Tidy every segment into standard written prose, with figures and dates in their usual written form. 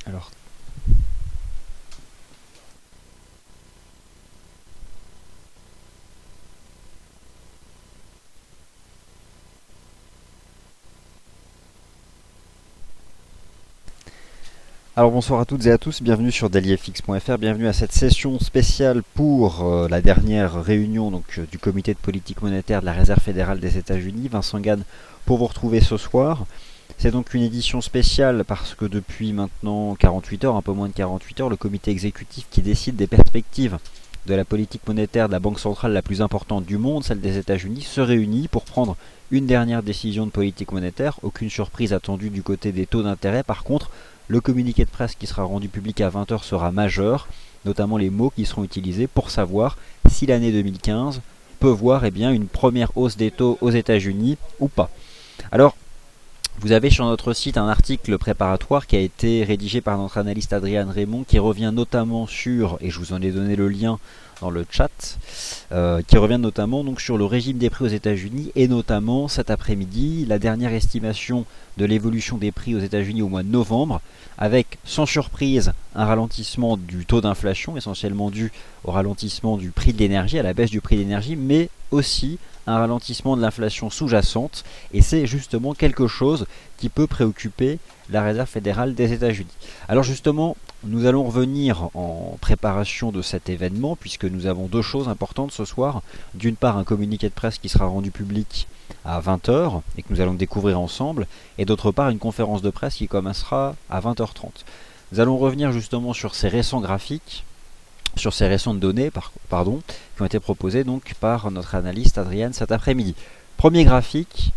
Alors, bonsoir à toutes et à tous, bienvenue sur dailyfx.fr, bienvenue à cette session spéciale pour la dernière réunion du comité de politique monétaire de la Réserve fédérale des États-Unis. Vincent Gann pour vous retrouver ce soir. C'est donc une édition spéciale parce que depuis maintenant 48 heures, un peu moins de 48 heures, le comité exécutif qui décide des perspectives de la politique monétaire de la banque centrale la plus importante du monde, celle des États-Unis, se réunit pour prendre une dernière décision de politique monétaire. Aucune surprise attendue du côté des taux d'intérêt. Par contre, le communiqué de presse qui sera rendu public à 20 heures sera majeur, notamment les mots qui seront utilisés pour savoir si l'année 2015 peut voir une première hausse des taux aux États-Unis ou pas. Alors, vous avez sur notre site un article préparatoire qui a été rédigé par notre analyste Adrian Raymond, qui revient notamment sur, et je vous en ai donné le lien dans le chat, qui revient notamment donc sur le régime des prix aux États-Unis, et notamment cet après-midi la dernière estimation de l'évolution des prix aux États-Unis au mois de novembre, avec sans surprise un ralentissement du taux d'inflation, essentiellement dû au ralentissement du prix de l'énergie, à la baisse du prix de l'énergie, mais aussi un ralentissement de l'inflation sous-jacente, et c'est justement quelque chose qui peut préoccuper la Réserve fédérale des États-Unis. Alors justement, nous allons revenir en préparation de cet événement, puisque nous avons deux choses importantes ce soir. D'une part, un communiqué de presse qui sera rendu public à 20 heures et que nous allons découvrir ensemble, et d'autre part, une conférence de presse qui commencera à 20h30. Nous allons revenir justement sur ces récents graphiques, sur ces récentes données qui ont été proposées donc par notre analyste Adrian cet après-midi. Premier graphique,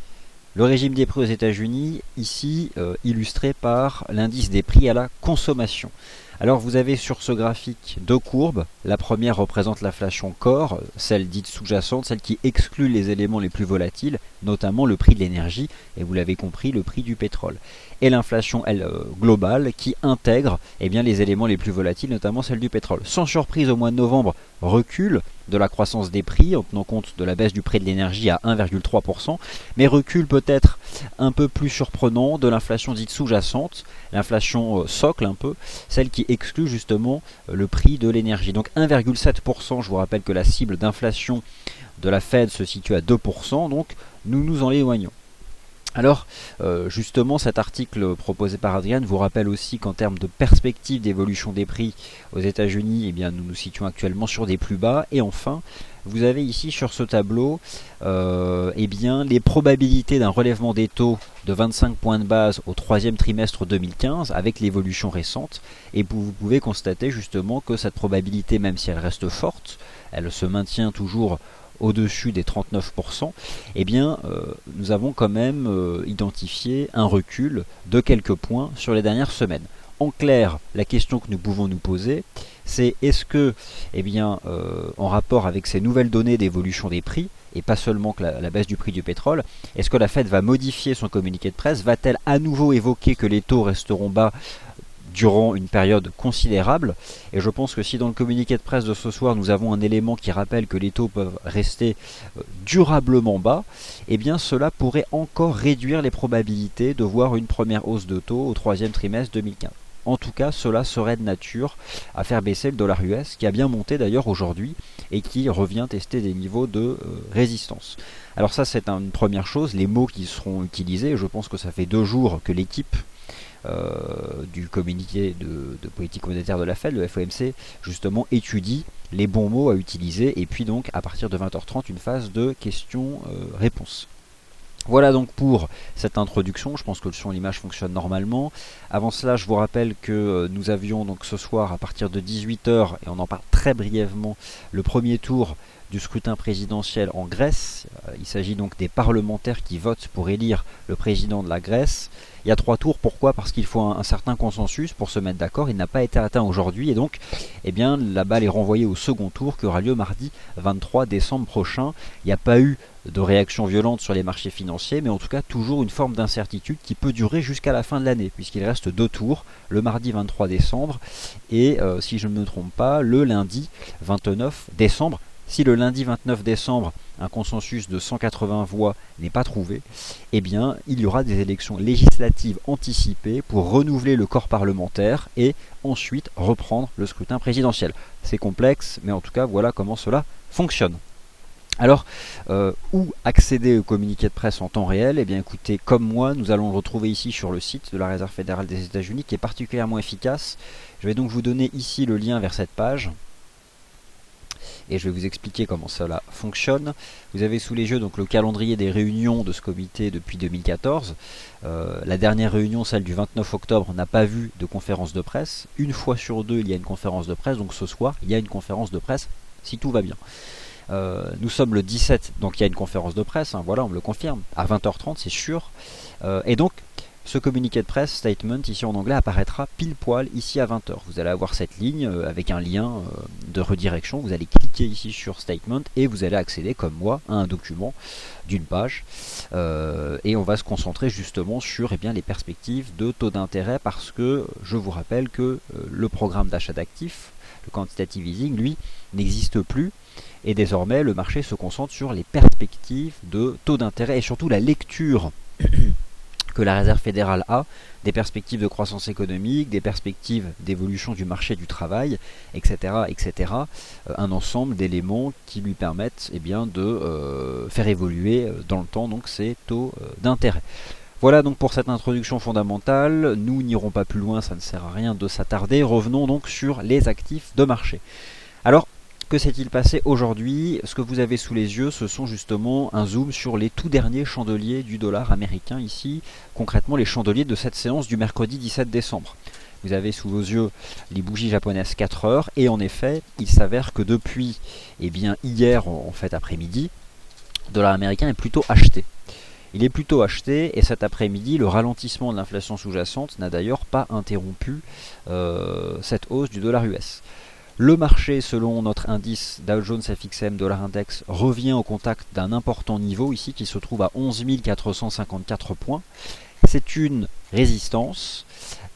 le régime des prix aux États-Unis, ici illustré par l'indice des prix à la consommation. Alors vous avez sur ce graphique deux courbes. La première représente l'inflation core, celle dite sous-jacente, celle qui exclut les éléments les plus volatiles, notamment le prix de l'énergie, et vous l'avez compris, le prix du pétrole. Et l'inflation, elle, globale, qui intègre les éléments les plus volatiles, notamment celle du pétrole. Sans surprise, au mois de novembre, recul de la croissance des prix, en tenant compte de la baisse du prix de l'énergie à 1,3%, mais recul peut-être un peu plus surprenant de l'inflation dite sous-jacente, l'inflation socle un peu, celle qui exclut justement le prix de l'énergie. Donc 1,7%, je vous rappelle que la cible d'inflation de la Fed se situe à 2%, donc nous nous en éloignons. Alors, justement, cet article proposé par Adrian vous rappelle aussi qu'en termes de perspective d'évolution des prix aux États-Unis, nous nous situons actuellement sur des plus bas. Et enfin, vous avez ici sur ce tableau les probabilités d'un relèvement des taux de 25 points de base au troisième trimestre 2015 avec l'évolution récente. Et vous pouvez constater justement que cette probabilité, même si elle reste forte, elle se maintient toujours au-dessus des 39%, nous avons quand même identifié un recul de quelques points sur les dernières semaines. En clair, la question que nous pouvons nous poser, c'est est-ce que, en rapport avec ces nouvelles données d'évolution des prix, et pas seulement que la baisse du prix du pétrole, est-ce que la Fed va modifier son communiqué de presse? Va-t-elle à nouveau évoquer que les taux resteront bas durant une période considérable? Et je pense que si dans le communiqué de presse de ce soir nous avons un élément qui rappelle que les taux peuvent rester durablement bas, cela pourrait encore réduire les probabilités de voir une première hausse de taux au troisième trimestre 2015. En tout cas, cela serait de nature à faire baisser le dollar US, qui a bien monté d'ailleurs aujourd'hui et qui revient tester des niveaux de résistance. Alors ça, c'est une première chose, les mots qui seront utilisés. Je pense que ça fait 2 jours que l'équipe du communiqué de politique monétaire de la Fed, le FOMC, justement étudie les bons mots à utiliser, et puis donc à partir de 20h30 une phase de questions-réponses. Voilà donc pour cette introduction, je pense que le son et l'image fonctionnent normalement. Avant cela, je vous rappelle que nous avions donc ce soir à partir de 18h, et on en parle très brièvement, le premier tour du scrutin présidentiel en Grèce. Il s'agit donc des parlementaires qui votent pour élire le président de la Grèce. Il y a 3 tours, pourquoi? Parce qu'il faut un certain consensus pour se mettre d'accord. Il n'a pas été atteint aujourd'hui, et donc la balle est renvoyée au second tour qui aura lieu mardi 23 décembre prochain. Il n'y a pas eu de réaction violente sur les marchés financiers, mais en tout cas toujours une forme d'incertitude qui peut durer jusqu'à la fin de l'année, puisqu'il reste 2 tours, le mardi 23 décembre et si je ne me trompe pas, le lundi 29 décembre Si le lundi 29 décembre, un consensus de 180 voix n'est pas trouvé, eh bien, il y aura des élections législatives anticipées pour renouveler le corps parlementaire et ensuite reprendre le scrutin présidentiel. C'est complexe, mais en tout cas, voilà comment cela fonctionne. Alors, où accéder au communiqué de presse en temps réel? Eh bien écoutez, comme moi, nous allons le retrouver ici sur le site de la Réserve fédérale des États-Unis qui est particulièrement efficace. Je vais donc vous donner ici le lien vers cette page. Et je vais vous expliquer comment cela fonctionne. Vous avez sous les yeux donc le calendrier des réunions de ce comité depuis 2014. La dernière réunion, celle du 29 octobre, n'a pas vu de conférence de presse. Une fois sur deux, il y a une conférence de presse. Donc ce soir, il y a une conférence de presse, si tout va bien. Nous sommes le 17, donc il y a une conférence de presse, hein, voilà, on me le confirme, à 20h30, c'est sûr. Et donc, ce communiqué de presse, statement, ici en anglais, apparaîtra pile poil ici à 20h. Vous allez avoir cette ligne avec un lien de redirection. Vous allez cliquer ici sur statement et vous allez accéder, comme moi, à un document d'une page. Et on va se concentrer justement sur les perspectives de taux d'intérêt parce que je vous rappelle que le programme d'achat d'actifs, le quantitative easing, lui, n'existe plus. Et désormais, le marché se concentre sur les perspectives de taux d'intérêt et surtout la lecture que la Réserve fédérale a des perspectives de croissance économique, des perspectives d'évolution du marché du travail, etc. etc. Un ensemble d'éléments qui lui permettent de faire évoluer dans le temps donc, ces taux d'intérêt. Voilà donc pour cette introduction fondamentale. Nous n'irons pas plus loin, ça ne sert à rien de s'attarder. Revenons donc sur les actifs de marché. Alors, que s'est-il passé aujourd'hui? Ce que vous avez sous les yeux, ce sont justement un zoom sur les tout derniers chandeliers du dollar américain ici, concrètement les chandeliers de cette séance du mercredi 17 décembre. Vous avez sous vos yeux les bougies japonaises 4 heures et en effet, il s'avère que depuis hier en fait après-midi, le dollar américain est plutôt acheté. Il est plutôt acheté et cet après-midi, le ralentissement de l'inflation sous-jacente n'a d'ailleurs pas interrompu cette hausse du dollar US. Le marché, selon notre indice Dow Jones FXM Dollar Index, revient au contact d'un important niveau ici qui se trouve à 11 454 points. C'est une résistance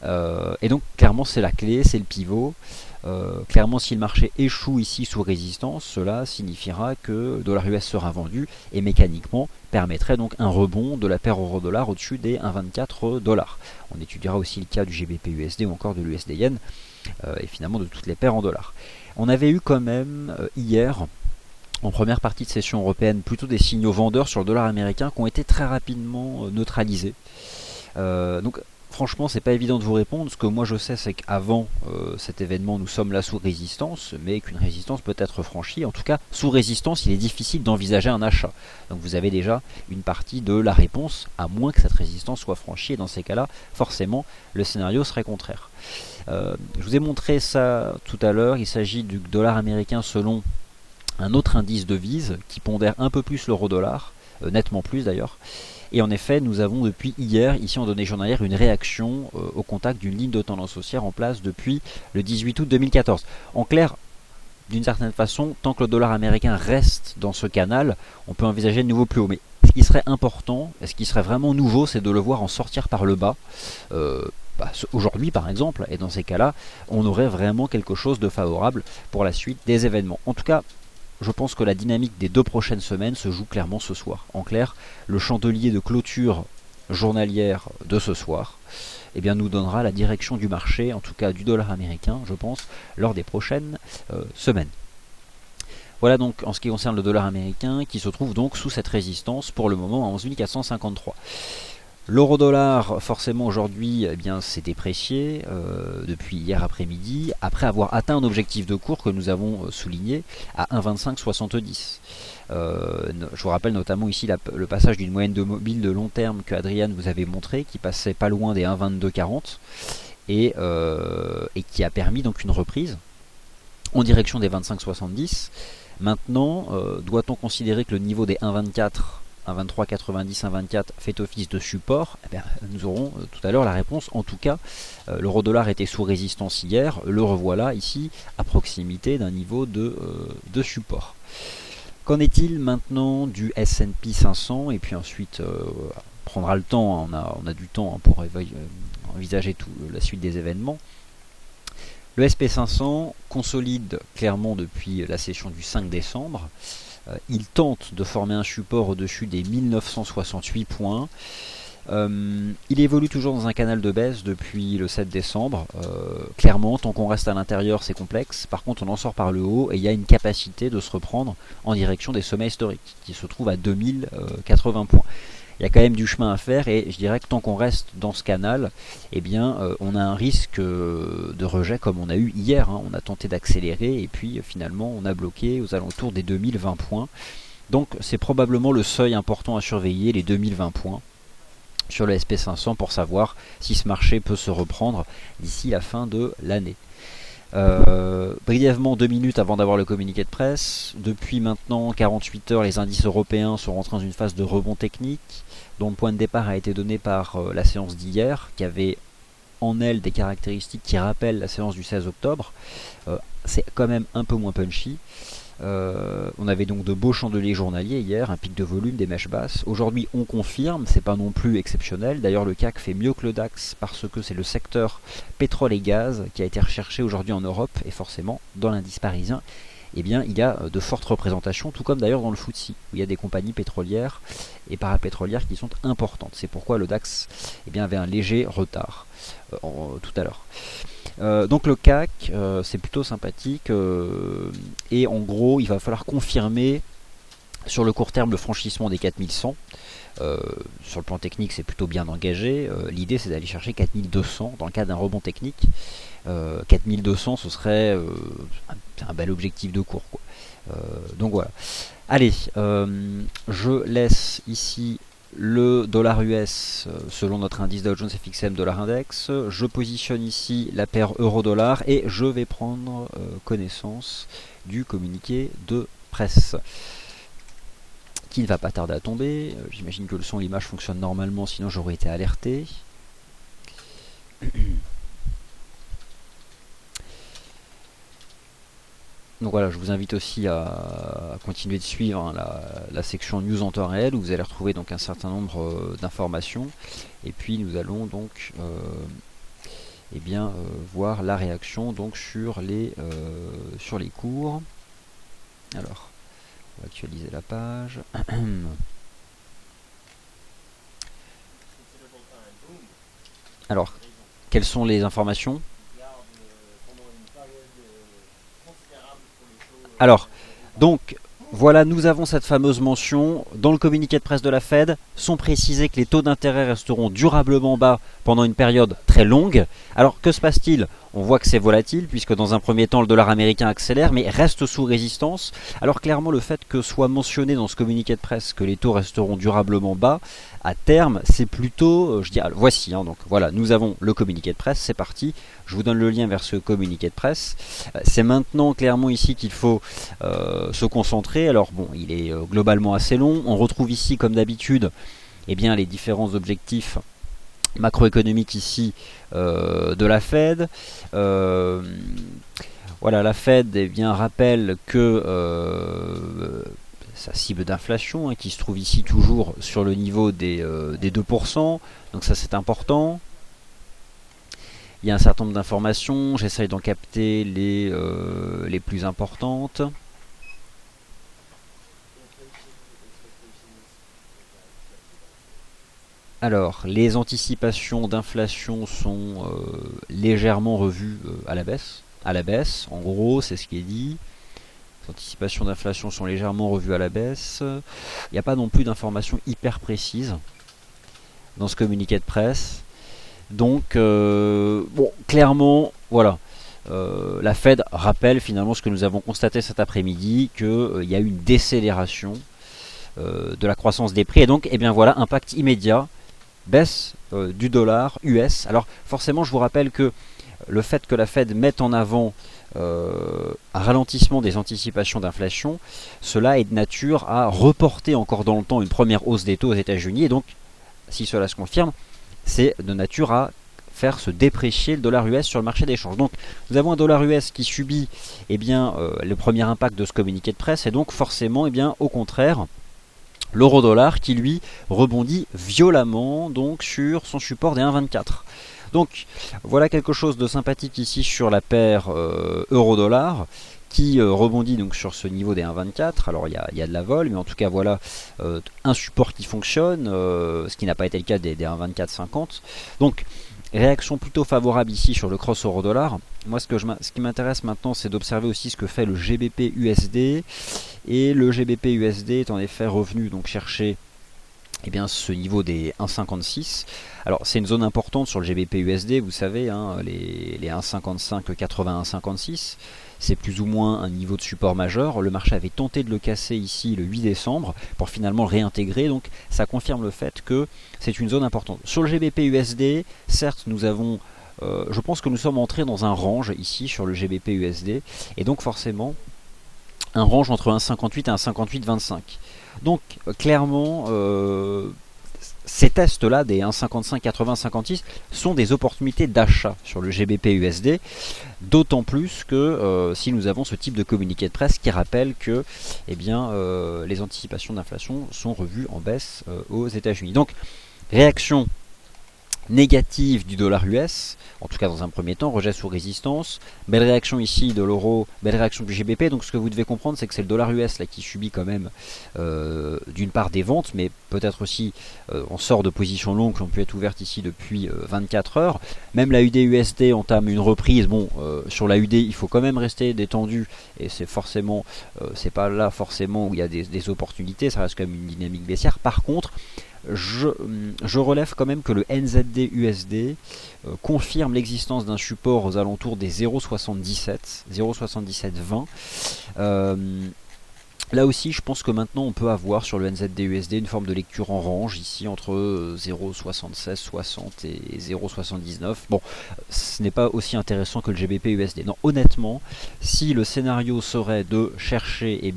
et donc clairement c'est la clé, c'est le pivot. Clairement si le marché échoue ici sous résistance, cela signifiera que le dollar US sera vendu et mécaniquement permettrait donc un rebond de la paire euro-dollar au-dessus des 1,24 $. On étudiera aussi le cas du GBP USD ou encore de l'USD Yen et finalement de toutes les paires en dollars. On avait eu quand même hier, en première partie de session européenne, plutôt des signaux vendeurs sur le dollar américain qui ont été très rapidement neutralisés. Donc franchement, c'est pas évident de vous répondre. Ce que moi je sais, c'est qu'avant cet événement, nous sommes là sous résistance, mais qu'une résistance peut être franchie. En tout cas, sous résistance, il est difficile d'envisager un achat. Donc vous avez déjà une partie de la réponse, à moins que cette résistance soit franchie. Et dans ces cas-là, forcément, le scénario serait contraire. Je vous ai montré ça tout à l'heure. Il s'agit du dollar américain selon un autre indice de devise qui pondère un peu plus l'euro-dollar, nettement plus d'ailleurs. Et en effet, nous avons depuis hier, ici en données journalières, une réaction au contact d'une ligne de tendance haussière en place depuis le 18 août 2014. En clair, d'une certaine façon, tant que le dollar américain reste dans ce canal, on peut envisager de nouveaux plus hauts. Mais ce qui serait important, et ce qui serait vraiment nouveau, c'est de le voir en sortir par le bas. Aujourd'hui par exemple, et dans ces cas-là, on aurait vraiment quelque chose de favorable pour la suite des événements. En tout cas, je pense que la dynamique des 2 prochaines semaines se joue clairement ce soir. En clair, le chandelier de clôture journalière de ce soir nous donnera la direction du marché, en tout cas du dollar américain, je pense, lors des prochaines semaines. Voilà donc en ce qui concerne le dollar américain qui se trouve donc sous cette résistance pour le moment à 11 453. L'euro-dollar, forcément aujourd'hui, s'est déprécié depuis hier après-midi, après avoir atteint un objectif de cours que nous avons souligné à 1,2570. Je vous rappelle notamment ici le passage d'une moyenne de mobile de long terme que Adrian vous avait montré, qui passait pas loin des 1,2240 et qui a permis donc une reprise en direction des 25,70. Maintenant, doit-on considérer que le niveau des 1,24 1,2390, 1,24 fait office de support? Nous aurons tout à l'heure la réponse. En tout cas, l'euro-dollar était sous résistance hier, le revoilà ici à proximité d'un niveau de support. Qu'en est-il maintenant du S&P 500? Et puis ensuite, on prendra le temps, on a du temps pour envisager la suite des événements. Le SP500 consolide clairement depuis la session du 5 décembre. Il tente de former un support au-dessus des 1968 points. Il évolue toujours dans un canal de baisse depuis le 7 décembre. Clairement, tant qu'on reste à l'intérieur, c'est complexe. Par contre, on en sort par le haut et il y a une capacité de se reprendre en direction des sommets historiques qui se trouvent à 2080 points. Il y a quand même du chemin à faire et je dirais que tant qu'on reste dans ce canal, eh bien, on a un risque de rejet comme on a eu hier. On a tenté d'accélérer et puis finalement on a bloqué aux alentours des 2020 points. Donc c'est probablement le seuil important à surveiller, les 2020 points sur le SP500 pour savoir si ce marché peut se reprendre d'ici la fin de l'année. Brièvement 2 minutes avant d'avoir le communiqué de presse. Depuis maintenant 48 heures, les indices européens sont rentrés dans une phase de rebond technique dont le point de départ a été donné par la séance d'hier qui avait en elle des caractéristiques qui rappellent la séance du 16 octobre. C'est quand même un peu moins punchy. On avait donc de beaux chandeliers journaliers hier, un pic de volume, des mèches basses. Aujourd'hui on confirme, c'est pas non plus exceptionnel. D'ailleurs le CAC fait mieux que le DAX parce que c'est le secteur pétrole et gaz qui a été recherché aujourd'hui en Europe et forcément dans l'indice parisien. Eh bien, il y a de fortes représentations, tout comme d'ailleurs dans le FTSE, où il y a des compagnies pétrolières et parapétrolières qui sont importantes. C'est pourquoi le DAX avait un léger retard tout à l'heure. Donc le CAC, c'est plutôt sympathique et en gros, il va falloir confirmer sur le court terme le franchissement des 4100. Sur le plan technique, c'est plutôt bien engagé. L'idée, c'est d'aller chercher 4200 dans le cas d'un rebond technique. 4200, ce serait un bel objectif de cours, quoi. Donc voilà. Allez, je laisse ici le dollar US selon notre indice Dow Jones FXM dollar index. Je positionne ici la paire euro-dollar et je vais prendre connaissance du communiqué de presse qui ne va pas tarder à tomber. J'imagine que le son et l'image fonctionnent normalement, sinon j'aurais été alerté. Donc voilà, je vous invite aussi à continuer de suivre la section news en temps réel où vous allez retrouver donc un certain nombre d'informations. Et puis nous allons donc voir la réaction donc sur les cours. Alors, on va actualiser la page. Alors, quelles sont les informations ? Alors, donc, voilà, nous avons cette fameuse mention. Dans le communiqué de presse de la Fed, sont précisés que les taux d'intérêt resteront durablement bas pendant une période très longue. Alors, que se passe-t-il ? On voit que c'est volatile, puisque dans un premier temps, le dollar américain accélère, mais reste sous résistance. Alors, clairement, le fait que soit mentionné dans ce communiqué de presse que les taux resteront durablement bas, à terme, c'est plutôt, je dirais, voici, donc voilà, nous avons le communiqué de presse, c'est parti. Je vous donne le lien vers ce communiqué de presse. C'est maintenant clairement ici qu'il faut se concentrer. Alors bon, il est globalement assez long. On retrouve ici, comme d'habitude, les différents objectifs macroéconomiques ici de la Fed. Voilà, la Fed rappelle que sa cible d'inflation qui se trouve ici toujours sur le niveau des 2%. Donc ça c'est important. Il y a un certain nombre d'informations, j'essaye d'en capter les plus importantes. Alors, les anticipations d'inflation sont légèrement revues à la baisse. En gros, c'est ce qui est dit. Les anticipations d'inflation sont légèrement revues à la baisse. Il n'y a pas non plus d'informations hyper précises dans ce communiqué de presse. Donc, clairement, voilà. La Fed rappelle finalement ce que nous avons constaté cet après-midi, qu'il y a eu une décélération de la croissance des prix. Et donc, voilà, impact immédiat, baisse du dollar US. Alors, forcément, je vous rappelle que le fait que la Fed mette en avant un ralentissement des anticipations d'inflation, cela est de nature à reporter encore dans le temps une première hausse des taux aux États-Unis. Et donc, si cela se confirme, c'est de nature à faire se déprécier le dollar US sur le marché d'échange. Donc nous avons un dollar US qui subit le premier impact de ce communiqué de presse et donc forcément au contraire l'euro dollar qui lui rebondit violemment donc sur son support des 1,24. Donc voilà quelque chose de sympathique ici sur la paire euro-dollar qui rebondit donc sur ce niveau des 1,24. Alors il y a de la vol, mais en tout cas voilà un support qui fonctionne, ce qui n'a pas été le cas des 1,24,50. Donc réaction plutôt favorable ici sur le cross euro-dollar. Moi ce qui m'intéresse maintenant, c'est d'observer aussi ce que fait le GBP USD. Et le GBP USD est en effet revenu donc chercher ce niveau des 1,56. Alors c'est une zone importante sur le GBP USD, vous savez, hein, les 1,55, 81, 56. C'est plus ou moins un niveau de support majeur. Le marché avait tenté de le casser ici le 8 décembre pour finalement le réintégrer. Donc ça confirme le fait que c'est une zone importante. Sur le GBP USD, certes nous avons... je pense que nous sommes entrés dans un range ici sur le GBP USD. Et donc forcément un range entre 1,58 et 1,58,25. Donc clairement ces tests là des 1,55, 80, 56 sont des opportunités d'achat sur le GBP USD, d'autant plus que si nous avons ce type de communiqué de presse qui rappelle que les anticipations d'inflation sont revues en baisse aux États-Unis. Donc réaction négative du dollar US, en tout cas dans un premier temps, rejet sous résistance, belle réaction ici de l'euro, belle réaction du GBP. Donc ce que vous devez comprendre, c'est que c'est le dollar US là qui subit quand même d'une part des ventes, mais peut-être aussi on sort de positions longues qui ont pu être ouvertes ici depuis 24 heures. Même la UD-USD entame une reprise. Bon, sur la UD il faut quand même rester détendu, et c'est forcément c'est pas là forcément où il y a des opportunités, ça reste quand même une dynamique baissière. Par contre, je relève quand même que le NZD USD confirme l'existence d'un support aux alentours des 0,7720. Là aussi, je pense que maintenant on peut avoir sur le NZD USD une forme de lecture en range ici entre 0,7660 et 0,79. Bon, ce n'est pas aussi intéressant que le GBP USD. Non, honnêtement, si le scénario serait de chercher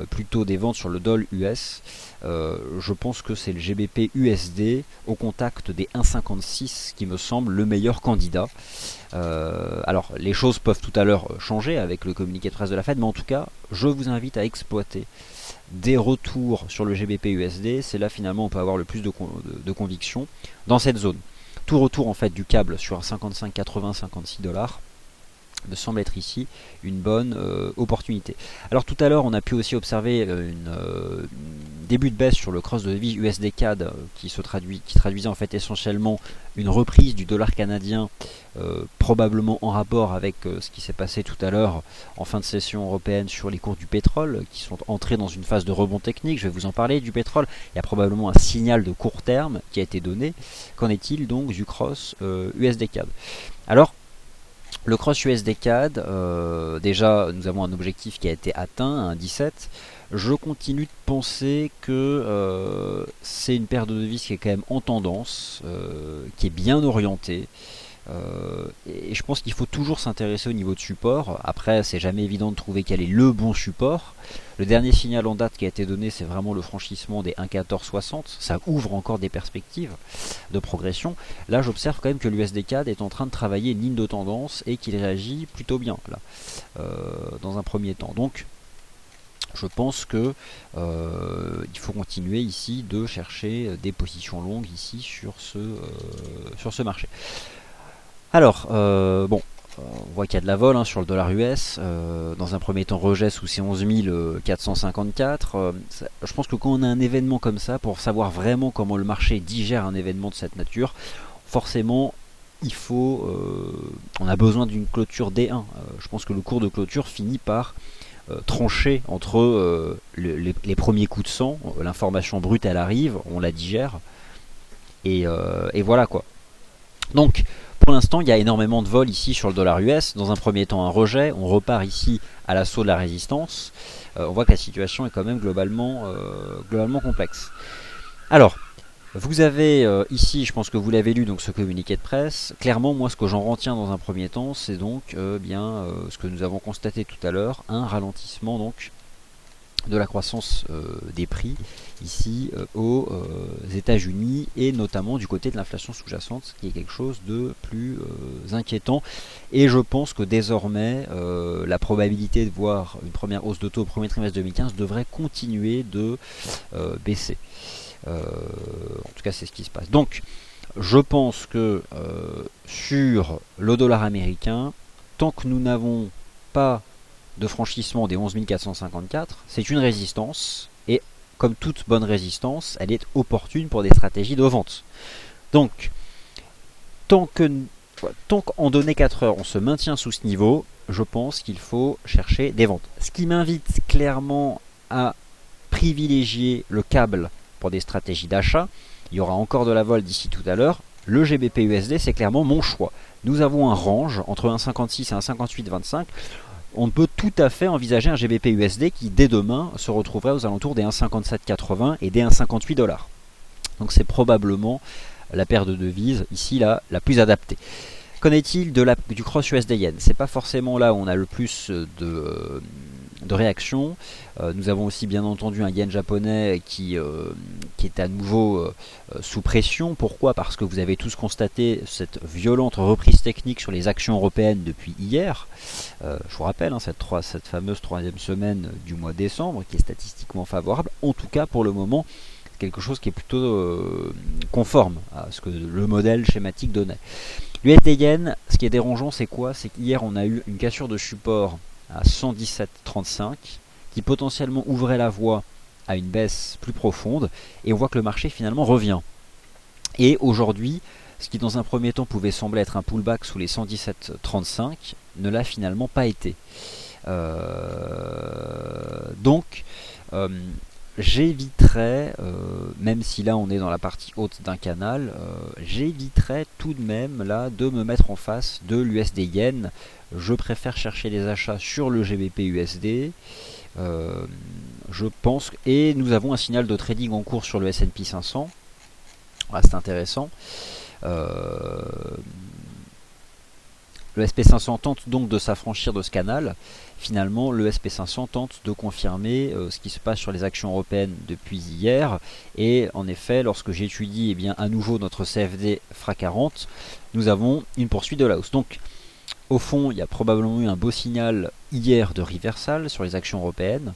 plutôt des ventes sur le doll US, je pense que c'est le GBP USD au contact des 1,56 qui me semble le meilleur candidat. Alors les choses peuvent tout à l'heure changer avec le communiqué de presse de la Fed, mais en tout cas je vous invite à exploiter des retours sur le GBP USD. C'est là finalement on peut avoir le plus de conviction dans cette zone. Tout retour en fait du câble sur un 55, 80, 56 $. Me semble être ici une bonne opportunité. Alors tout à l'heure on a pu aussi observer une début de baisse sur le cross de devise USD CAD qui traduisait en fait essentiellement une reprise du dollar canadien, probablement en rapport avec ce qui s'est passé tout à l'heure en fin de session européenne sur les cours du pétrole qui sont entrés dans une phase de rebond technique. Je vais vous en parler du pétrole. Il y a probablement un signal de court terme qui a été donné. Qu'en est-il donc du cross USD CAD? Alors le cross USD CAD, déjà nous avons un objectif qui a été atteint, un 17. Je continue de penser que c'est une paire de devises qui est quand même en tendance, qui est bien orientée. Et je pense qu'il faut toujours s'intéresser au niveau de support. Après, c'est jamais évident de trouver quel est le bon support. Le dernier signal en date qui a été donné, c'est vraiment le franchissement des 1,1460. Ça ouvre encore des perspectives de progression. Là, j'observe quand même que l'USD CAD est en train de travailler une ligne de tendance et qu'il réagit plutôt bien là, dans un premier temps. Donc, je pense que il faut continuer ici de chercher des positions longues ici sur ce marché. Alors, on voit qu'il y a de la vol sur le dollar US. Dans un premier temps, rejet sous ces 11 454. Je pense que quand on a un événement comme ça, pour savoir vraiment comment le marché digère un événement de cette nature, forcément, on a besoin d'une clôture D1. Je pense que le cours de clôture finit par trancher entre les premiers coups de sang. L'information brute, elle arrive, on la digère. Et voilà quoi. Donc, pour l'instant, il y a énormément de vol ici sur le dollar US. Dans un premier temps, un rejet. On repart ici à l'assaut de la résistance. On voit que la situation est quand même globalement complexe. Alors, vous avez ici, je pense que vous l'avez lu, donc ce communiqué de presse. Clairement, moi, ce que j'en retiens dans un premier temps, c'est donc ce que nous avons constaté tout à l'heure, un ralentissement donc de la croissance des prix ici aux États-Unis et notamment du côté de l'inflation sous-jacente, ce qui est quelque chose de plus inquiétant. Et je pense que désormais la probabilité de voir une première hausse de taux au premier trimestre 2015 devrait continuer de baisser. En tout cas, c'est ce qui se passe. Donc, Je pense que sur le dollar américain, tant que nous n'avons pas de franchissement des 11 454, c'est une résistance, et comme toute bonne résistance, elle est opportune pour des stratégies de vente. Donc, tant qu'en données 4 heures, on se maintient sous ce niveau, je pense qu'il faut chercher des ventes. Ce qui m'invite clairement à privilégier le câble pour des stratégies d'achat. Il y aura encore de la vol d'ici tout à l'heure. Le GBP USD, c'est clairement mon choix. Nous avons un range entre 1,56 et 1,5825. On peut tout à fait envisager un GBP USD qui, dès demain, se retrouverait aux alentours des 1,5780 et des 1,58 $. Donc c'est probablement la paire de devises, ici, la plus adaptée. Qu'en est-il du cross USD Yen? C'est pas forcément là où on a le plus de réactions. Nous avons aussi bien entendu un yen japonais qui est à nouveau sous pression. Pourquoi? Parce que vous avez tous constaté cette violente reprise technique sur les actions européennes depuis hier. Je vous rappelle, cette fameuse troisième semaine du mois de décembre qui est statistiquement favorable. En tout cas, pour le moment, quelque chose qui est plutôt conforme à ce que le modèle schématique donnait. L'USD Yen, ce qui est dérangeant, c'est quoi? C'est qu'hier on a eu une cassure de support à 117,35 qui potentiellement ouvrait la voie à une baisse plus profonde, et on voit que le marché finalement revient. Et aujourd'hui, ce qui dans un premier temps pouvait sembler être un pullback sous les 117,35 ne l'a finalement pas été. Donc j'éviterais, même si là on est dans la partie haute d'un canal, j'éviterais tout de même là de me mettre en face de l'USD Yen. Je préfère chercher les achats sur le GBP USD. Je pense, et nous avons un signal de trading en cours sur le S&P 500. Voilà, c'est intéressant. Le SP500 tente donc de s'affranchir de ce canal. Finalement, le SP500 tente de confirmer ce qui se passe sur les actions européennes depuis hier. Et en effet, lorsque j'étudie à nouveau notre CFD FRA 40, nous avons une poursuite de la hausse. Donc, au fond, il y a probablement eu un beau signal hier de reversal sur les actions européennes.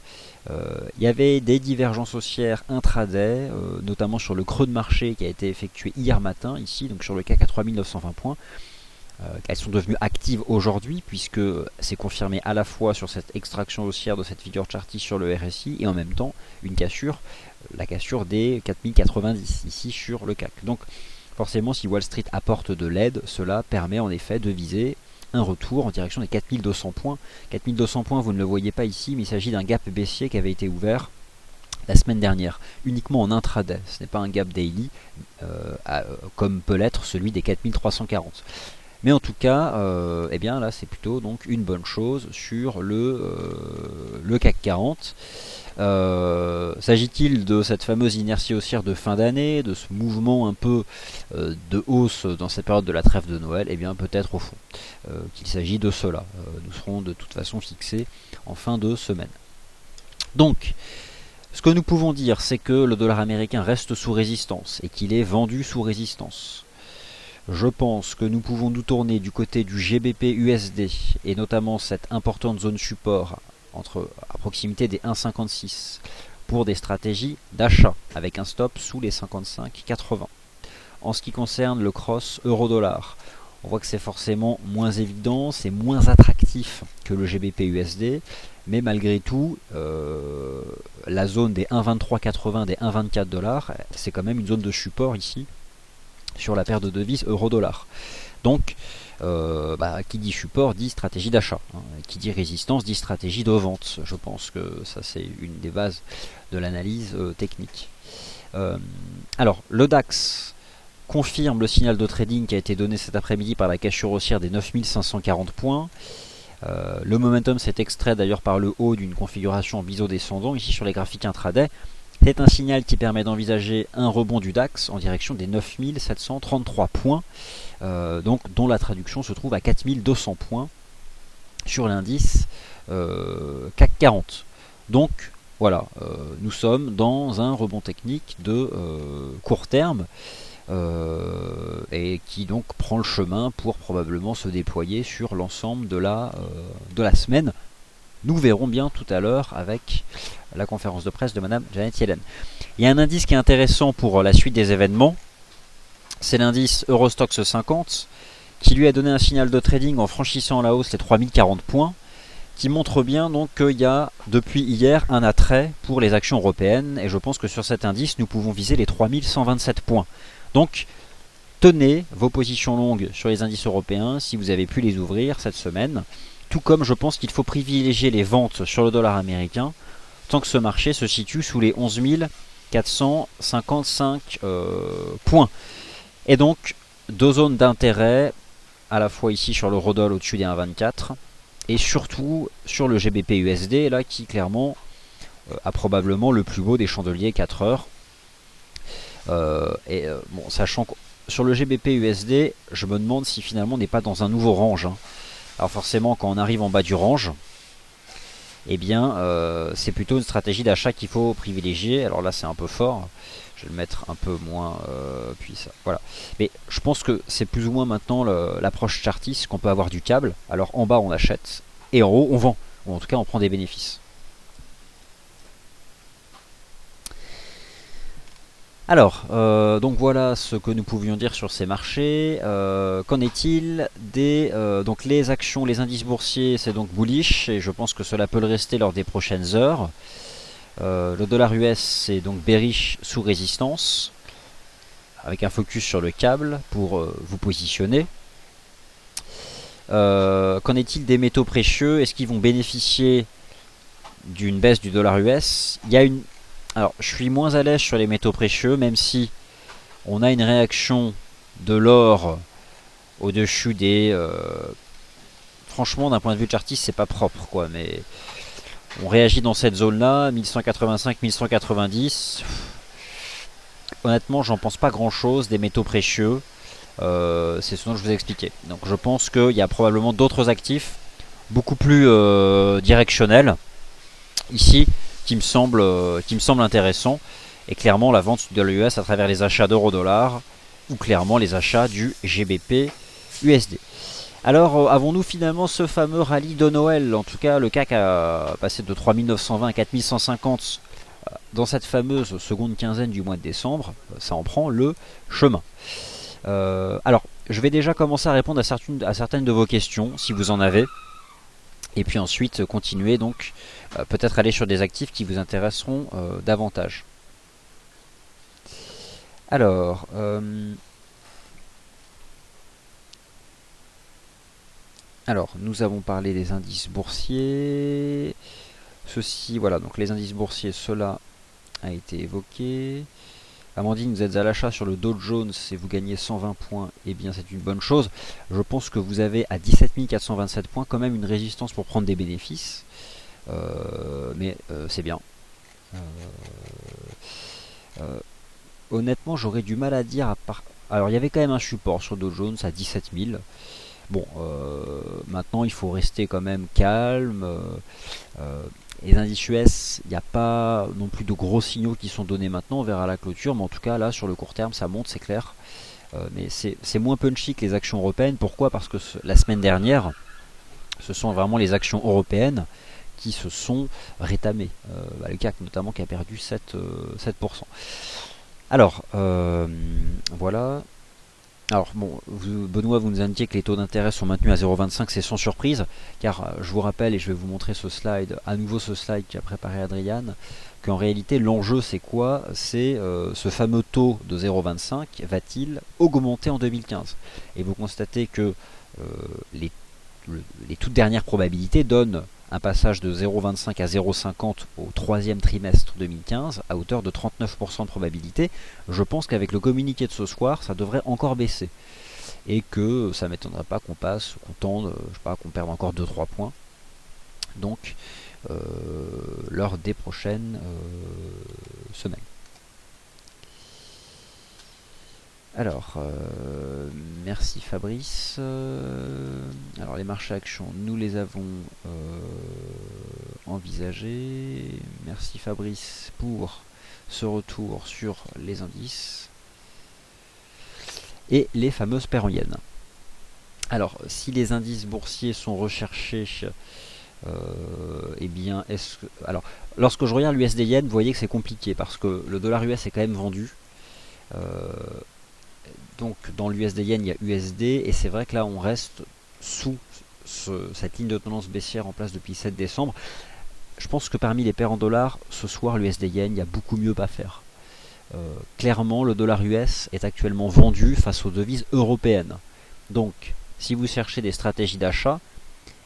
Il y avait des divergences haussières intraday, notamment sur le creux de marché qui a été effectué hier matin, ici, donc sur le CAC à 3920 points. Elles sont devenues actives aujourd'hui puisque c'est confirmé à la fois sur cette extraction haussière de cette figure chartiste sur le RSI et en même temps une cassure, la cassure des 4090 ici sur le CAC. Donc forcément, si Wall Street apporte de l'aide, cela permet en effet de viser un retour en direction des 4200 points. 4200 points, vous ne le voyez pas ici, mais il s'agit d'un gap baissier qui avait été ouvert la semaine dernière, uniquement en intraday. Ce n'est pas un gap daily comme peut l'être celui des 4340. Mais en tout cas, là c'est plutôt donc une bonne chose sur le CAC 40. S'agit-il de cette fameuse inertie haussière de fin d'année, de ce mouvement un peu de hausse dans cette période de la trêve de Noël? Eh bien peut-être au fond qu'il s'agit de cela. Nous serons de toute façon fixés en fin de semaine. Donc, ce que nous pouvons dire, c'est que le dollar américain reste sous résistance et qu'il est vendu sous résistance. Je pense que nous pouvons nous tourner du côté du GBP USD et notamment cette importante zone support à proximité des 1,56 pour des stratégies d'achat avec un stop sous les 55,80. En ce qui concerne le cross euro-dollar, on voit que c'est forcément moins évident, c'est moins attractif que le GBP USD, mais malgré tout, la zone des 1,2380, des 1,24 $, c'est quand même une zone de support ici sur la paire de devises euro-dollar. Donc, qui dit support dit stratégie d'achat. Qui dit résistance dit stratégie de vente. Je pense que ça c'est une des bases de l'analyse technique. Alors, le DAX confirme le signal de trading qui a été donné cet après-midi par la cassure haussière des 9540 points. Le momentum s'est extrait d'ailleurs par le haut d'une configuration en biseau descendant, ici sur les graphiques intraday. C'est un signal qui permet d'envisager un rebond du DAX en direction des 9733 points, dont la traduction se trouve à 4200 points sur l'indice CAC 40. Donc voilà, nous sommes dans un rebond technique de court terme et qui donc prend le chemin pour probablement se déployer sur l'ensemble de la semaine. Nous verrons bien tout à l'heure avec la conférence de presse de Madame Janet Yellen. Il y a un indice qui est intéressant pour la suite des événements. c'est l'indice Eurostoxx 50 qui lui a donné un signal de trading en franchissant à la hausse les 3040 points, qui montre bien donc qu'il y a depuis hier un attrait pour les actions européennes, et je pense que sur cet indice nous pouvons viser les 3127 points. Donc tenez vos positions longues sur les indices européens si vous avez pu les ouvrir cette semaine, tout comme je pense qu'il faut privilégier les ventes sur le dollar américain tant que ce marché se situe sous les 11 455 points. Et donc deux zones d'intérêt à la fois ici sur l'eurodoll au-dessus des 1,24 et surtout sur le GBP USD là qui clairement a probablement le plus beau des chandeliers 4 heures. Bon, sachant que sur le GBP USD, je me demande si finalement on n'est pas dans un nouveau range. Alors forcément, quand on arrive en bas du range, eh bien, c'est plutôt une stratégie d'achat qu'il faut privilégier. Alors là, c'est un peu fort. Je vais le mettre un peu moins puissant. Voilà. Mais je pense que c'est plus ou moins maintenant l'approche chartiste qu'on peut avoir du câble. Alors en bas, on achète et en haut, on vend. Ou en tout cas, on prend des bénéfices. Alors, donc voilà ce que nous pouvions dire sur ces marchés. Qu'en est-il des donc les actions, les indices boursiers, c'est donc bullish et je pense que cela peut le rester lors des prochaines heures. Le dollar US c'est donc bearish sous résistance, avec un focus sur le câble pour vous positionner. Qu'en est-il des métaux précieux? Est-ce qu'ils vont bénéficier d'une baisse du dollar US? Il y a une Alors, je suis moins à l'aise sur les métaux précieux, même si on a une réaction de l'or au-dessus des... franchement, d'un point de vue chartiste, c'est pas propre, quoi. Mais on réagit dans cette zone-là, 1185, 1190. Honnêtement, j'en pense pas grand-chose des métaux précieux. C'est ce dont je vous ai expliqué. Donc, je pense qu'il y a probablement d'autres actifs beaucoup plus directionnels ici qui me semble intéressant, et clairement la vente de l'US à travers les achats d'euro-dollar ou clairement les achats du GBP USD. Alors avons-nous finalement ce fameux rallye de Noël? En tout cas, le CAC a passé de 3920 à 4150 dans cette fameuse seconde quinzaine du mois de décembre. Ça en prend le chemin. Alors, je vais déjà commencer à répondre à certaines de vos questions, si vous en avez. Et puis ensuite continuer donc peut-être aller sur des actifs qui vous intéresseront davantage. Alors nous avons parlé des indices boursiers. Ceci, voilà, donc les indices boursiers, cela a été évoqué. Amandine, vous êtes à l'achat sur le Dow Jones et vous gagnez 120 points, eh bien c'est une bonne chose. Je pense que vous avez à 17 427 points quand même une résistance pour prendre des bénéfices. Mais c'est bien. Honnêtement, j'aurais du mal à dire à part... Alors il y avait quand même un support sur Dow Jones à 17 000. Bon, maintenant il faut rester quand même calme. Les indices US, il n'y a pas non plus de gros signaux qui sont donnés maintenant, on verra la clôture, mais en tout cas là sur le court terme ça monte, c'est clair. Mais c'est moins punchy que les actions européennes. Pourquoi? Parce que la semaine dernière, ce sont vraiment les actions européennes qui se sont rétamées. Le CAC notamment qui a perdu 7%. Alors, voilà. Alors bon, Benoît, vous nous indiquez que les taux d'intérêt sont maintenus à 0,25, c'est sans surprise, car je vous rappelle, et je vais vous montrer ce slide, à nouveau ce slide qu'a préparé Adriane, qu'en réalité l'enjeu c'est quoi? C'est ce fameux taux de 0,25 va-t-il augmenter en 2015? Et vous constatez que les toutes dernières probabilités donnent un passage de 0,25 à 0,50 au troisième trimestre 2015 à hauteur de 39% de probabilité. Je pense qu'avec le communiqué de ce soir, ça devrait encore baisser. Et que ça ne m'étonnerait pas qu'on tende, je sais pas, qu'on perde encore 2-3 points. Donc, lors des prochaines semaines. Alors, merci Fabrice. Alors les marchés actions, nous les avons envisagés. Merci Fabrice pour ce retour sur les indices. Et les fameuses paires en yens. Alors, si les indices boursiers sont recherchés, eh bien, alors, lorsque je regarde l'USD yen, vous voyez que c'est compliqué parce que le dollar US est quand même vendu. Donc dans l'USD yen, il y a USD, et c'est vrai que là on reste sous cette ligne de tendance baissière en place depuis le 7 décembre. Je pense que parmi les paires en dollars, ce soir l'USD yen, il y a beaucoup mieux à faire. Clairement, le dollar US est actuellement vendu face aux devises européennes. Donc, si vous cherchez des stratégies d'achat,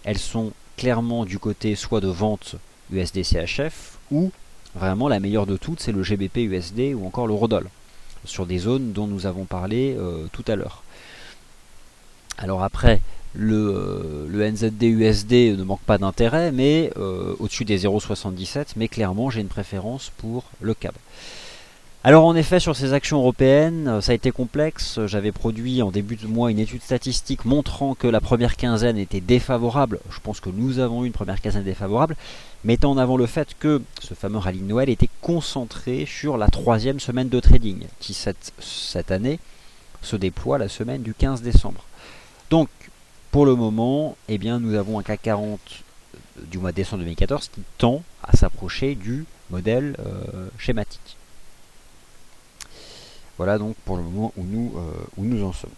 elles sont clairement du côté soit de vente USD CHF, ou vraiment la meilleure de toutes, c'est le GBP USD ou encore l'eurodoll, sur des zones dont nous avons parlé tout à l'heure. Alors après, le NZD USD ne manque pas d'intérêt, mais au-dessus des 0,77, mais clairement j'ai une préférence pour le CAD. Alors en effet, sur ces actions européennes, ça a été complexe. J'avais produit en début de mois une étude statistique montrant que la première quinzaine était défavorable. Je pense que nous avons eu une première quinzaine défavorable, mettant en avant le fait que ce fameux rallye de Noël était concentré sur la troisième semaine de trading, qui cette année se déploie la semaine du 15 décembre. Donc, pour le moment, eh bien, nous avons un CAC 40 du mois de décembre 2014 qui tend à s'approcher du modèle schématique. Voilà donc pour le moment où nous en sommes.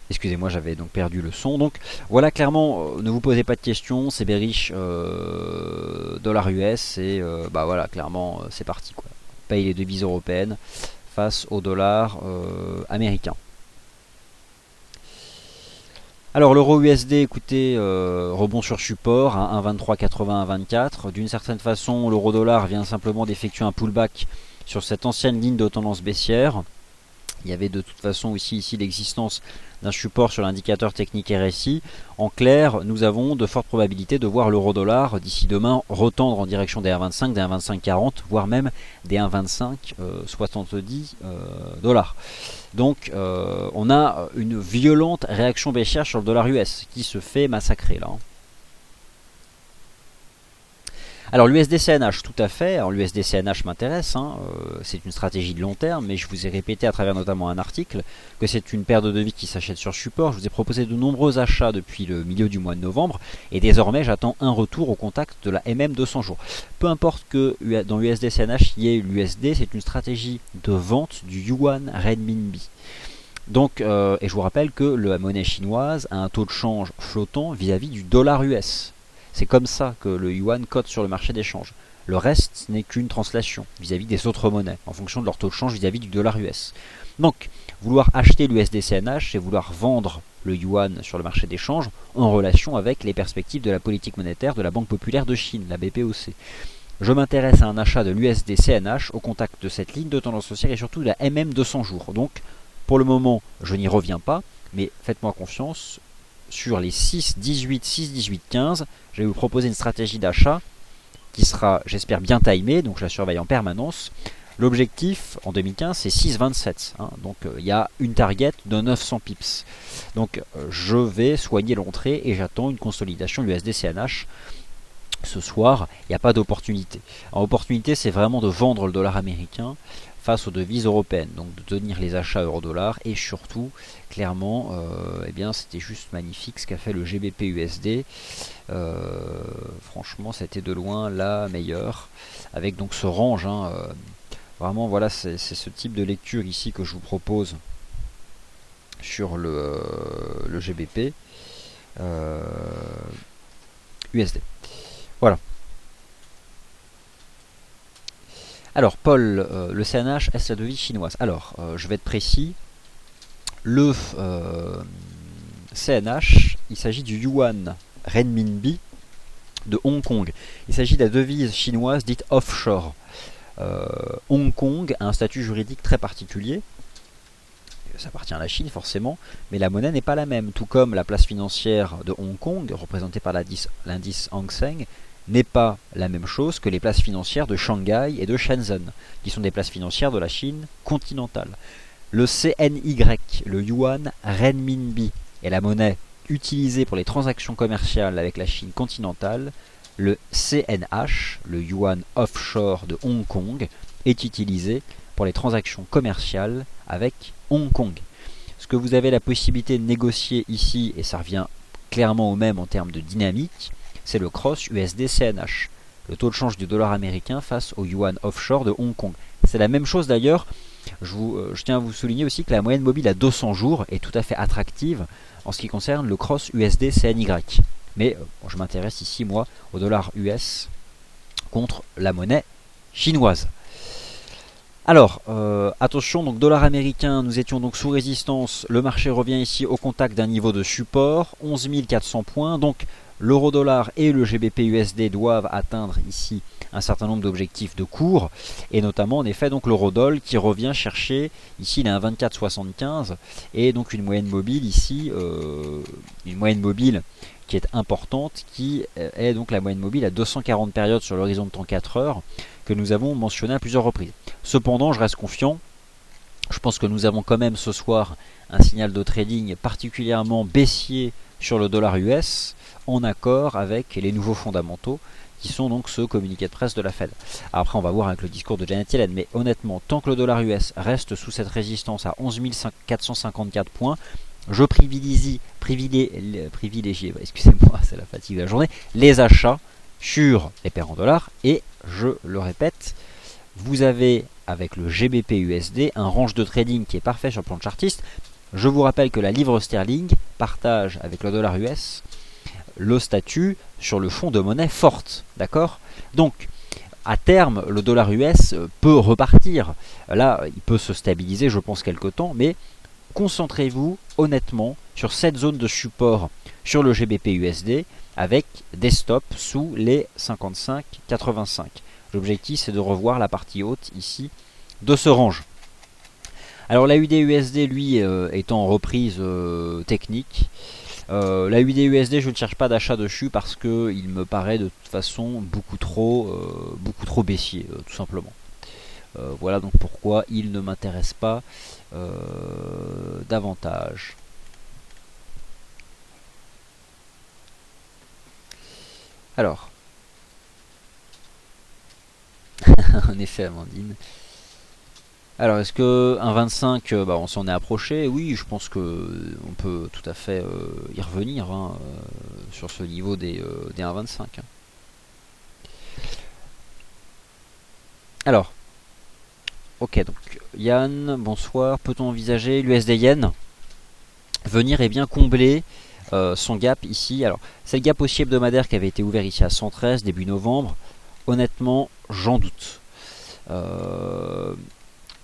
Excusez-moi, j'avais donc perdu le son. Donc voilà, clairement, ne vous posez pas de questions, c'est bearish dollar US et bah voilà, clairement c'est parti quoi. On paye les devises européennes face au dollar américain. Alors l'euro USD, écoutez, rebond sur support, hein, 1,2380, 1,24. D'une certaine façon, l'euro dollar vient simplement d'effectuer un pullback sur cette ancienne ligne de tendance baissière. Il y avait de toute façon ici l'existence d'un support sur l'indicateur technique RSI. En clair, nous avons de fortes probabilités de voir l'euro-dollar d'ici demain retendre en direction des 1,25, des 1,2540, voire même des 1,2570 dollars. Donc on a une violente réaction baissière sur le dollar US qui se fait massacrer là. Alors l'USD CNH, tout à fait. Alors l'USD CNH m'intéresse, hein. C'est une stratégie de long terme, mais je vous ai répété à travers notamment un article que c'est une paire de devises qui s'achète sur support. Je vous ai proposé de nombreux achats depuis le milieu du mois de novembre, et désormais j'attends un retour au contact de la MM 200 jours. Peu importe que dans l'USD CNH il y ait l'USD, c'est une stratégie de vente du yuan renminbi. Donc, et je vous rappelle que la monnaie chinoise a un taux de change flottant vis-à-vis du dollar US. C'est comme ça que le yuan cote sur le marché d'échange. Le reste n'est qu'une translation vis-à-vis des autres monnaies, en fonction de leur taux de change vis-à-vis du dollar US. Donc, vouloir acheter l'USD CNH, c'est vouloir vendre le yuan sur le marché d'échange en relation avec les perspectives de la politique monétaire de la Banque Populaire de Chine, la BPOC. Je m'intéresse à un achat de l'USD CNH au contact de cette ligne de tendance haussière et surtout de la MM 200 jours. Donc, pour le moment, je n'y reviens pas, mais faites-moi confiance. Sur les 6, 18, 6, 18, 15, je vais vous proposer une stratégie d'achat qui sera, j'espère, bien timée, donc je la surveille en permanence. L'objectif en 2015, c'est 6,27. Hein, donc il y a une target de 900 pips. Donc je vais soigner l'entrée et j'attends une consolidation de l'USD-CNH. Ce soir, il n'y a pas d'opportunité. L'opportunité, c'est vraiment de vendre le dollar américain face aux devises européennes, donc de tenir les achats euro-dollar et surtout, clairement, eh bien, c'était juste magnifique ce qu'a fait le GBP USD. Franchement, c'était de loin la meilleure, avec donc ce range. Hein, vraiment, voilà, c'est ce type de lecture ici que je vous propose sur le GBP USD. Voilà. Alors, Paul, le CNH, est-ce la devise chinoise? Alors, je vais être précis. Le CNH, il s'agit du yuan renminbi de Hong Kong. Il s'agit de la devise chinoise dite offshore. Hong Kong a un statut juridique très particulier. Ça appartient à la Chine forcément, mais la monnaie n'est pas la même. Tout comme la place financière de Hong Kong, représentée par l'indice Hang Seng, n'est pas la même chose que les places financières de Shanghai et de Shenzhen, qui sont des places financières de la Chine continentale. Le CNY, le yuan renminbi, est la monnaie utilisée pour les transactions commerciales avec la Chine continentale. Le CNH, le yuan offshore de Hong Kong, est utilisé pour les transactions commerciales avec Hong Kong. Ce que vous avez la possibilité de négocier ici, et ça revient clairement au même en termes de dynamique, c'est le cross USD-CNH, le taux de change du dollar américain face au yuan offshore de Hong Kong. C'est la même chose d'ailleurs. Je tiens à vous souligner aussi que la moyenne mobile à 200 jours est tout à fait attractive en ce qui concerne le cross USD-CNY. Mais je m'intéresse ici, moi, au dollar US contre la monnaie chinoise. Alors, attention, donc dollar américain, nous étions donc sous résistance. Le marché revient ici au contact d'un niveau de support, 11 400 points. Donc, l'euro-dollar et le GBP-USD doivent atteindre ici un certain nombre d'objectifs de cours, et notamment en effet donc l'euro-dollar qui revient chercher, ici il est à 24,75, et donc une moyenne mobile ici, une moyenne mobile qui est importante, qui est donc la moyenne mobile à 240 périodes sur l'horizon de temps 4 heures, que nous avons mentionné à plusieurs reprises. Cependant, je reste confiant. Je pense que nous avons quand même ce soir un signal de trading particulièrement baissier sur le dollar US, en accord avec les nouveaux fondamentaux, qui sont donc ce communiqué de presse de la Fed. Après, on va voir avec le discours de Janet Yellen, mais honnêtement, tant que le dollar US reste sous cette résistance à 11 454 points, je privilégie, excusez-moi, c'est la fatigue de la journée, les achats sur les paires en dollars, et je le répète, vous avez avec le GBP USD un range de trading qui est parfait sur le plan chartiste. Je vous rappelle que la livre sterling partage avec le dollar US le statut sur le fond de monnaie forte, d'accord? Donc, à terme, le dollar US peut repartir. Là, il peut se stabiliser, je pense, quelque temps, mais concentrez-vous honnêtement sur cette zone de support sur le GBP USD avec des stops sous les 55,85. L'objectif, c'est de revoir la partie haute ici de ce range. Alors la UD-USD, lui, est en reprise technique. La UD-USD, je ne cherche pas d'achat dessus parce qu'il me paraît de toute façon beaucoup trop baissier, tout simplement. Voilà donc pourquoi il ne m'intéresse pas davantage. Alors, en effet, Amandine. Alors, est-ce que un 25, on s'en est approché? Oui, je pense que on peut tout à fait y revenir hein, sur ce niveau des 1,25. Hein. Alors, ok, donc Yann, bonsoir. Peut-on envisager l'USD Yen venir et bien combler son gap ici? Alors, c'est le gap haussier hebdomadaire qui avait été ouvert ici à 113 début novembre. Honnêtement, j'en doute.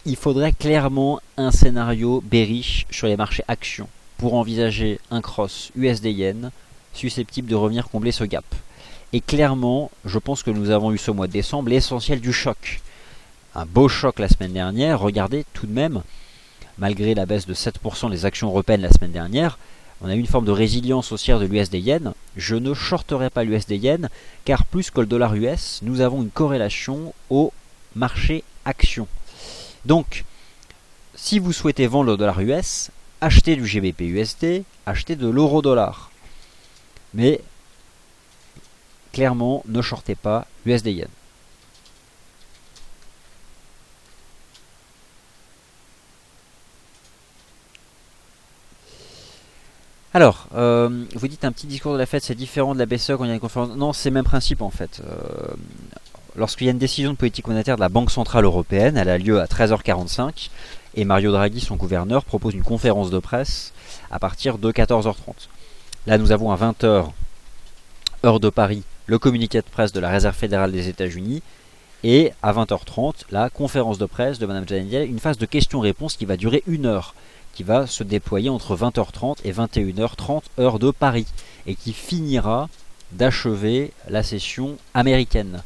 Il faudrait clairement un scénario bearish sur les marchés actions pour envisager un cross USD-Yen susceptible de revenir combler ce gap. Et clairement, je pense que nous avons eu ce mois de décembre l'essentiel du choc. Un beau choc la semaine dernière. Regardez tout de même, malgré la baisse de 7% des actions européennes la semaine dernière, on a eu une forme de résilience haussière de l'USD-Yen. Je ne shorterai pas l'USD-Yen car plus que le dollar US, nous avons une corrélation au marché actions. Donc, si vous souhaitez vendre le dollar US, achetez du GBP USD, achetez de l'euro dollar. Mais, clairement, ne shortez pas l'USD Yen. Alors, vous dites un petit discours de la Fed, c'est différent de la BCE quand il y a une conférence. Non, c'est le même principe en fait. Lorsqu'il y a une décision de politique monétaire de la Banque Centrale Européenne, elle a lieu à 13h45 et Mario Draghi, son gouverneur, propose une conférence de presse à partir de 14h30. Là, nous avons à 20h, heure de Paris, le communiqué de presse de la Réserve fédérale des États-Unis et à 20h30, la conférence de presse de Mme Janet Yellen, une phase de questions-réponses qui va durer 1 heure, qui va se déployer entre 20h30 et 21h30, heure de Paris, et qui finira d'achever la session américaine,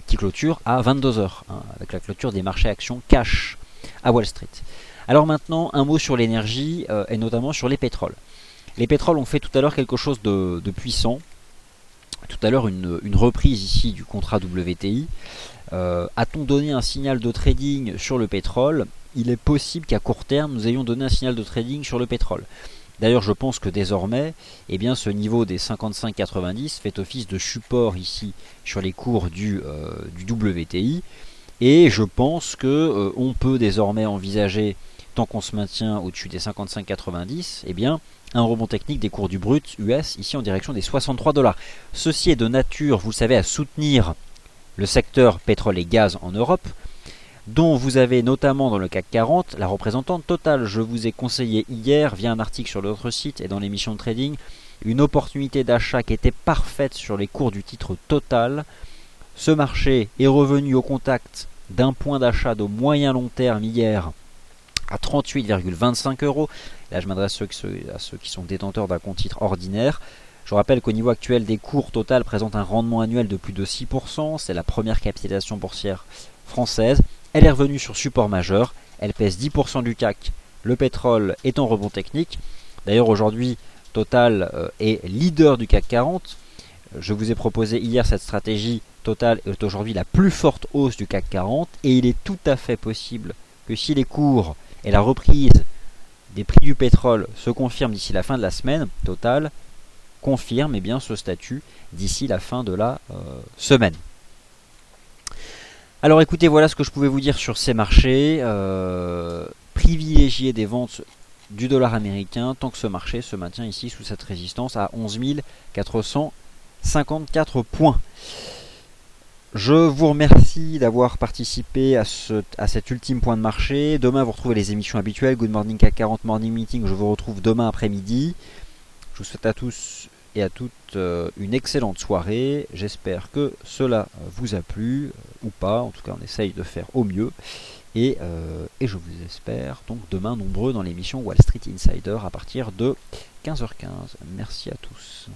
qui clôture à 22h, hein, avec la clôture des marchés actions cash à Wall Street. Alors maintenant, un mot sur l'énergie, et notamment sur les pétroles. Les pétroles ont fait tout à l'heure quelque chose de puissant. Tout à l'heure, une reprise ici du contrat WTI. A-t-on donné un signal de trading sur le pétrole? Il est possible qu'à court terme, nous ayons donné un signal de trading sur le pétrole. D'ailleurs, je pense que désormais, eh bien, ce niveau des 55,90 fait office de support ici sur les cours du WTI. Et je pense que on peut désormais envisager tant qu'on se maintient au-dessus des 55,90, eh bien, un rebond technique des cours du brut US, ici en direction des 63 $. Ceci est de nature, vous le savez, à soutenir le secteur pétrole et gaz en Europe, dont vous avez notamment dans le CAC 40 la représentante Total. Je vous ai conseillé hier, via un article sur notre site et dans l'émission de trading, une opportunité d'achat qui était parfaite sur les cours du titre Total. Ce marché est revenu au contact d'un point d'achat de moyen long terme hier à 38,25 €. Là, je m'adresse à ceux qui sont détenteurs d'un compte titre ordinaire. Je rappelle qu'au niveau actuel des cours, Total présente un rendement annuel de plus de 6%. C'est la première capitalisation boursière française. Elle est revenue sur support majeur. Elle pèse 10% du CAC. Le pétrole est en rebond technique. D'ailleurs, aujourd'hui, Total est leader du CAC 40. Je vous ai proposé hier cette stratégie. Total est aujourd'hui la plus forte hausse du CAC 40. Et il est tout à fait possible que si les cours et la reprise des prix du pétrole se confirment d'ici la fin de la semaine, Total confirme ce statut d'ici la fin de la semaine. Alors écoutez, voilà ce que je pouvais vous dire sur ces marchés. Privilégier des ventes du dollar américain tant que ce marché se maintient ici sous cette résistance à 11 454 points. Je vous remercie d'avoir participé à cet ultime point de marché. Demain, vous retrouvez les émissions habituelles. Good Morning CAC 40 Morning Meeting. Je vous retrouve demain après-midi. Je vous souhaite à tous et à toutes une excellente soirée. J'espère que cela vous a plu ou pas. En tout cas, on essaye de faire au mieux. Et je vous espère donc demain nombreux dans l'émission Wall Street Insider à partir de 15h15. Merci à tous.